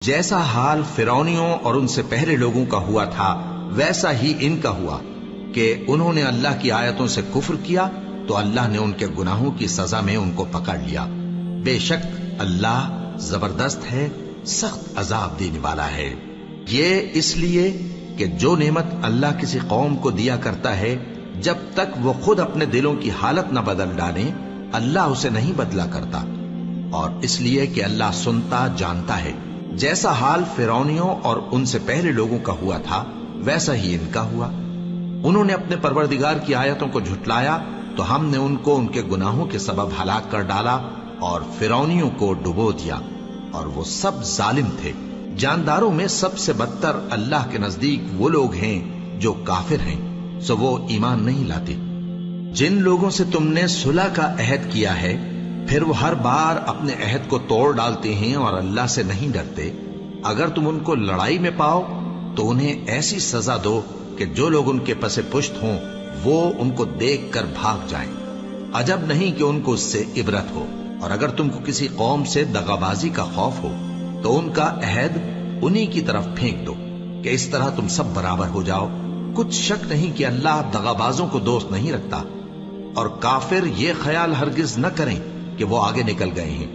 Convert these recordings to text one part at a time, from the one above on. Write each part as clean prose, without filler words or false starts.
جیسا حال فرعونیوں اور ان سے پہلے لوگوں کا ہوا تھا ویسا ہی ان کا ہوا کہ انہوں نے اللہ کی آیتوں سے کفر کیا تو اللہ نے ان کے گناہوں کی سزا میں ان کو پکڑ لیا۔ بے شک اللہ زبردست ہے، سخت عذاب دینے والا ہے۔ یہ اس لیے کہ جو نعمت اللہ کسی قوم کو دیا کرتا ہے جب تک وہ خود اپنے دلوں کی حالت نہ بدل ڈالے اللہ اسے نہیں بدلا کرتا، اور اس لیے کہ اللہ سنتا جانتا ہے۔ جیسا حال فرعونیوں اور ان سے پہلے لوگوں کا ہوا تھا ویسا ہی ان کا ہوا۔ انہوں نے اپنے پروردگار کی آیتوں کو جھٹلایا تو ہم نے ان کو ان کے گناہوں کے سبب ہلاک کر ڈالا اور فرعونیوں کو ڈبو دیا، اور وہ سب ظالم تھے۔ جانداروں میں سب سے بدتر اللہ کے نزدیک وہ لوگ ہیں جو کافر ہیں، سو وہ ایمان نہیں لاتے۔ جن لوگوں سے تم نے صلح کا عہد کیا ہے پھر وہ ہر بار اپنے عہد کو توڑ ڈالتے ہیں اور اللہ سے نہیں ڈرتے، اگر تم ان کو لڑائی میں پاؤ تو انہیں ایسی سزا دو کہ جو لوگ ان کے پس پشت ہوں وہ ان کو دیکھ کر بھاگ جائیں۔ عجب نہیں کہ ان کو اس سے عبرت ہو۔ اور اگر تم کو کسی قوم سے دغابازی کا خوف ہو تو ان کا عہد انہی کی طرف پھینک دو کہ اس طرح تم سب برابر ہو جاؤ۔ کچھ شک نہیں کہ اللہ دغابازوں کو دوست نہیں رکھتا، اور کافر یہ خیال ہرگز نہ کریں کہ وہ آگے نکل گئے ہیں،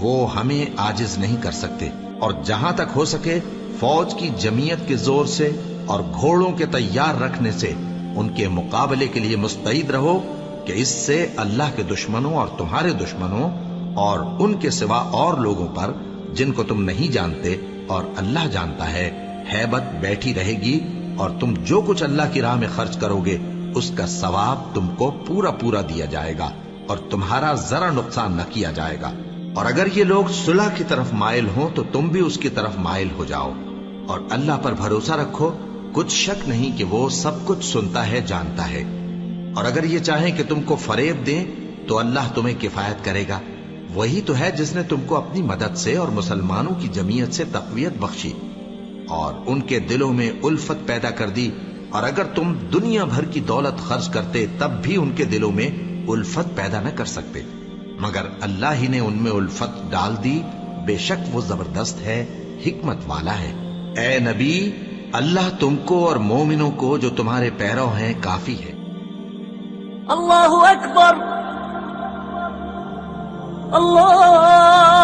وہ ہمیں عاجز نہیں کر سکتے۔ اور جہاں تک ہو سکے فوج کی جمعیت کے زور سے اور گھوڑوں کے تیار رکھنے سے ان کے مقابلے کے لیے مستعد رہو کہ اس سے اللہ کے دشمنوں اور تمہارے دشمنوں اور ان کے سوا اور لوگوں پر جن کو تم نہیں جانتے اور اللہ جانتا ہے ہیبت بیٹھی رہے گی، اور تم جو کچھ اللہ کی راہ میں خرچ کرو گے اس کا ثواب تم کو پورا پورا دیا جائے گا اور تمہارا ذرا نقصان نہ کیا جائے گا۔ اور اگر یہ لوگ صلح کی طرف مائل ہوں تو تم بھی اس کی طرف مائل ہو جاؤ، اور اللہ پر بھروسہ رکھو، کچھ شک نہیں کہ وہ سب کچھ سنتا ہے جانتا ہے۔ اور اگر یہ چاہیں کہ تم کو فریب دیں تو اللہ تمہیں کفایت کرے گا، وہی تو ہے جس نے تم کو اپنی مدد سے اور مسلمانوں کی جمعیت سے تقویت بخشی اور ان کے دلوں میں الفت پیدا کر دی، اور اگر تم دنیا بھر کی دولت خرچ کرتے تب بھی ان کے دلوں میں الفت پیدا نہ کر سکتے، مگر اللہ ہی نے ان میں الفت ڈال دی، بے شک وہ زبردست ہے، حکمت والا ہے۔ اے نبی، اللہ تم کو اور مومنوں کو جو تمہارے پیرو ہیں کافی ہے۔ اللہ اکبر، اللہ